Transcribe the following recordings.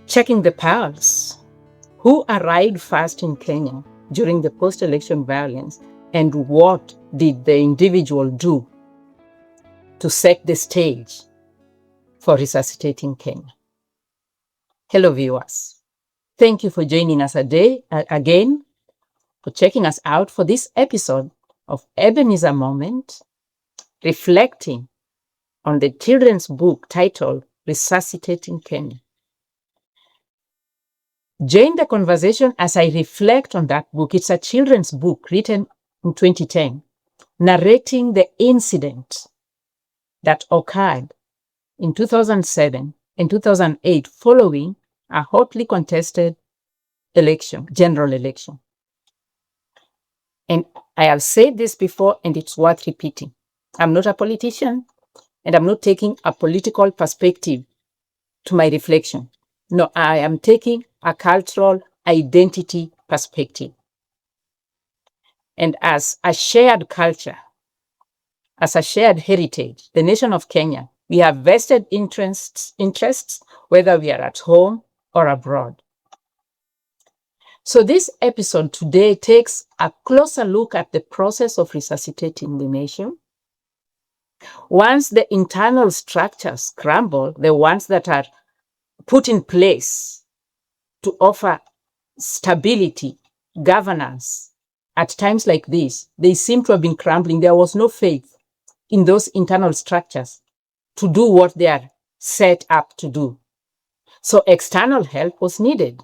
Checking the pulse. Who arrived first in Kenya during the post-election violence, and what did the individual do to set the stage for resuscitating Kenya? Hello, viewers. Thank you for joining us again, for checking us out for this episode of Ebenezer Moment, reflecting on the children's book titled Resuscitating Kenya. Join the conversation as I reflect on that book. It's a children's book written in 2010, narrating the incident that occurred in 2007 and 2008 following a hotly contested general election. And I have said this before, and it's worth repeating. I'm not a politician, and I'm not taking a political perspective to my reflection. No, I am taking a cultural identity perspective. And as a shared culture, as a shared heritage, the nation of Kenya, we have vested interests, whether we are at home or abroad. So this episode today takes a closer look at the process of resuscitating the nation. Once the internal structures crumble, the ones that are put in place to offer stability, governance, at times like this, they seem to have been crumbling. There was no faith in those internal structures to do what they are set up to do. So external help was needed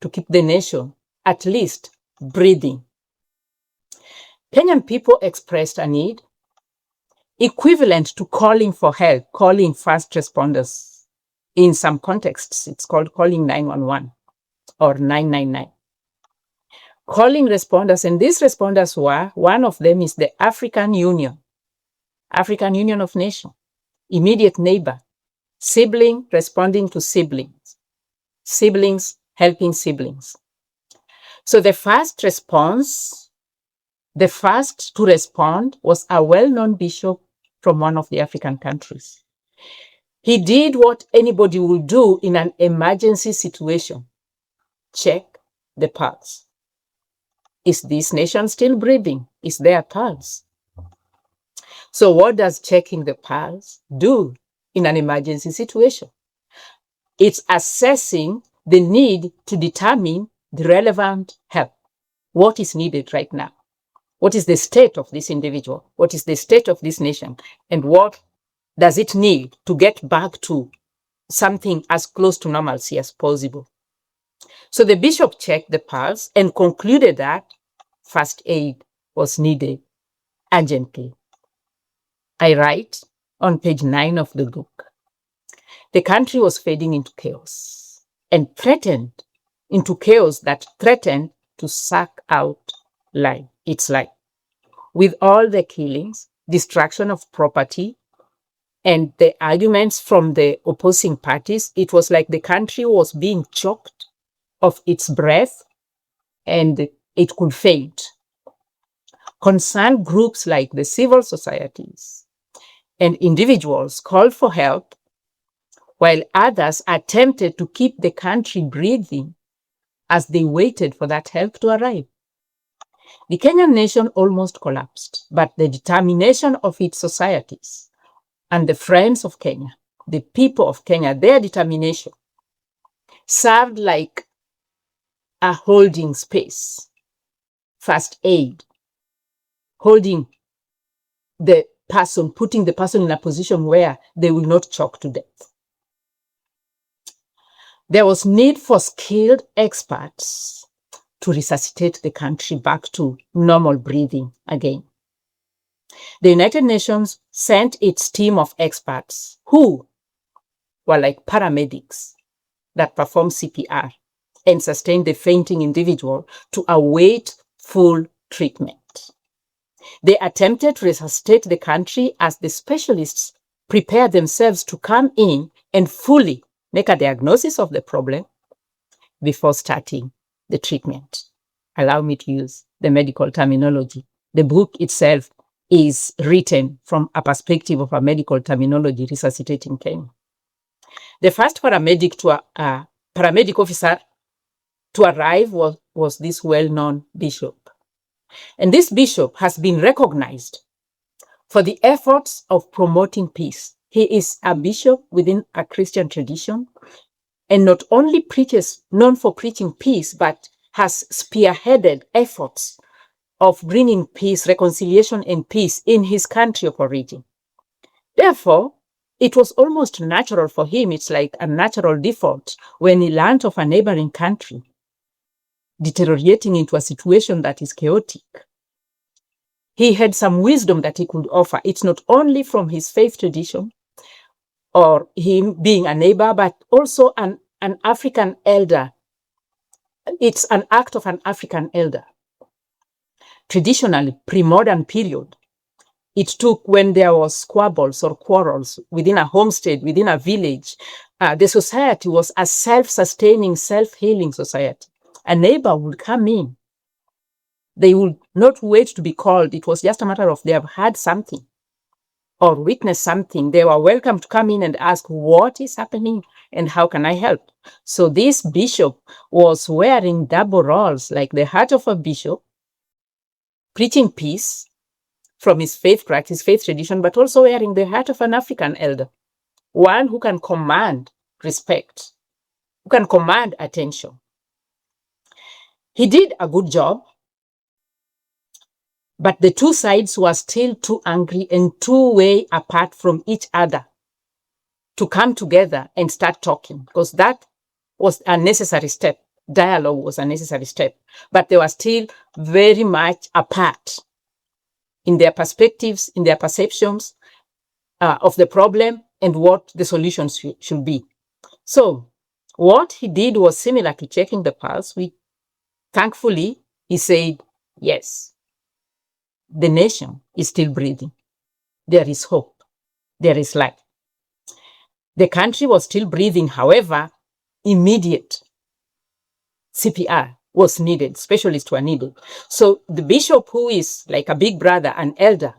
to keep the nation at least breathing. Kenyan people expressed a need equivalent to calling for help, calling first responders. In some contexts, it's called calling 911 or 999. Calling responders, and these responders were, one of them is the African Union of Nations, immediate neighbor, sibling responding to siblings, siblings helping siblings. So the first to respond was a well-known bishop from one of the African countries. He did what anybody would do in an emergency situation. Check the pulse. Is this nation still breathing? Is there a pulse? So what does checking the pulse do in an emergency situation? It's assessing the need to determine the relevant help. What is needed right now? What is the state of this individual? What is the state of this nation? And what does it need to get back to something as close to normalcy as possible? So the bishop checked the pulse and concluded that first aid was needed urgently. I write on page 9 of the book, the country was fading into chaos and threatened into chaos that threatened to suck out its life. With all the killings, destruction of property, and the arguments from the opposing parties, it was like the country was being choked of its breath and it could faint. Concerned groups like the civil societies and individuals called for help, while others attempted to keep the country breathing as they waited for that help to arrive. The Kenyan nation almost collapsed, but the determination of its societies and the friends of Kenya, the people of Kenya, their determination served like a holding space. First aid, holding the person, putting the person in a position where they will not choke to death. There was need for skilled experts to resuscitate the country back to normal breathing again. The United Nations sent its team of experts who were like paramedics that perform CPR and sustain the fainting individual to await full treatment. They attempted to resuscitate the country as the specialists prepared themselves to come in and fully make a diagnosis of the problem before starting the treatment. Allow me to use the medical terminology. The book itself is written from a perspective of a medical terminology, Resuscitating Kenya. The first paramedic to paramedic officer to arrive was this well-known bishop. And this bishop has been recognized for the efforts of promoting peace. He is a bishop within a Christian tradition, and not only known for preaching peace, but has spearheaded efforts of bringing peace, reconciliation, and peace in his country of origin. Therefore, it was almost natural for him, it's like a natural default, when he learned of a neighboring country deteriorating into a situation that is chaotic. He had some wisdom that he could offer. It's not only from his faith tradition or him being a neighbor, but also an African elder. It's an act of an African elder. Traditionally, pre-modern period, it took when there was squabbles or quarrels within a homestead, within a village. The society was a self-sustaining, self-healing society. A neighbor would come in. They would not wait to be called. It was just a matter of they have heard something or witnessed something. They were welcome to come in and ask, what is happening and how can I help? So this bishop was wearing double roles, like the heart of a bishop, preaching peace from his faith practice, faith tradition, but also wearing the heart of an African elder, one who can command respect, who can command attention. He did a good job, but the two sides were still too angry and too way apart from each other to come together and start talking, because that was a necessary step. Dialogue was a necessary step, but they were still very much apart in their perspectives, in their perceptions of the problem and what the solutions should be. So what he did was similar to checking the pulse. Thankfully, he said, yes, the nation is still breathing. There is hope. There is life. The country was still breathing. However, immediate CPR was needed. Specialists were needed. So the bishop, who is like a big brother, an elder,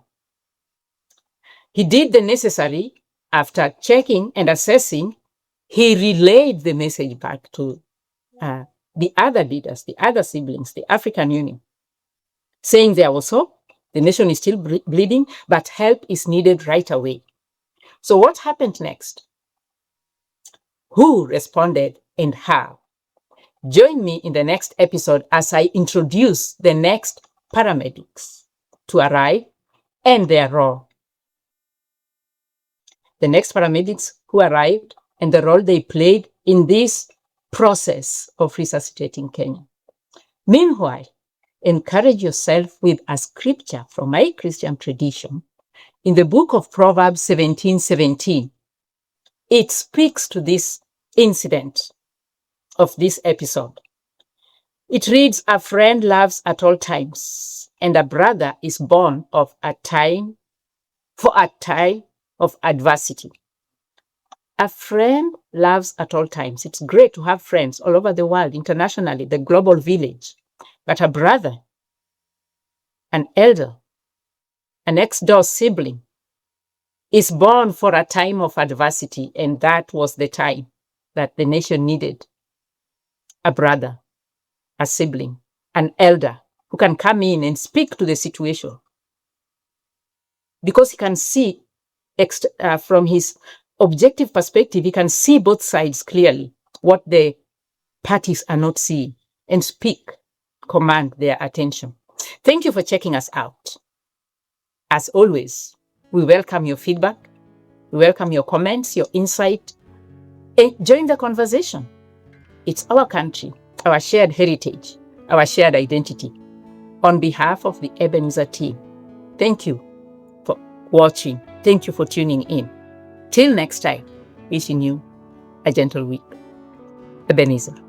he did the necessary. After checking and assessing, he relayed the message back to the other leaders, the other siblings, the African Union, saying there was hope, the nation is still bleeding, but help is needed right away. So what happened next? Who responded and how? Join me in the next episode as I introduce the next paramedics to arrive and their role. The next paramedics who arrived and the role they played in this process of resuscitating Kenya. Meanwhile, encourage yourself with a scripture from my Christian tradition in the book of Proverbs 17:17. It speaks to this incident of this episode. It reads, a friend loves at all times, and a brother is born for a time of adversity. A friend loves at all times. It's great to have friends all over the world, internationally, the global village. But a brother, an elder, an next-door sibling, is born for a time of adversity, and that was the time that the nation needed a brother, a sibling, an elder who can come in and speak to the situation, because he can see from his objective perspective, he can see both sides clearly, what the parties are not seeing, and speak, command their attention. Thank you for checking us out. As always, we welcome your feedback. We welcome your comments, your insight, and join the conversation. It's our country, our shared heritage, our shared identity. On behalf of the Ebenezer team, thank you for watching. Thank you for tuning in. Till next time, wishing you a gentle week. Ebenezer.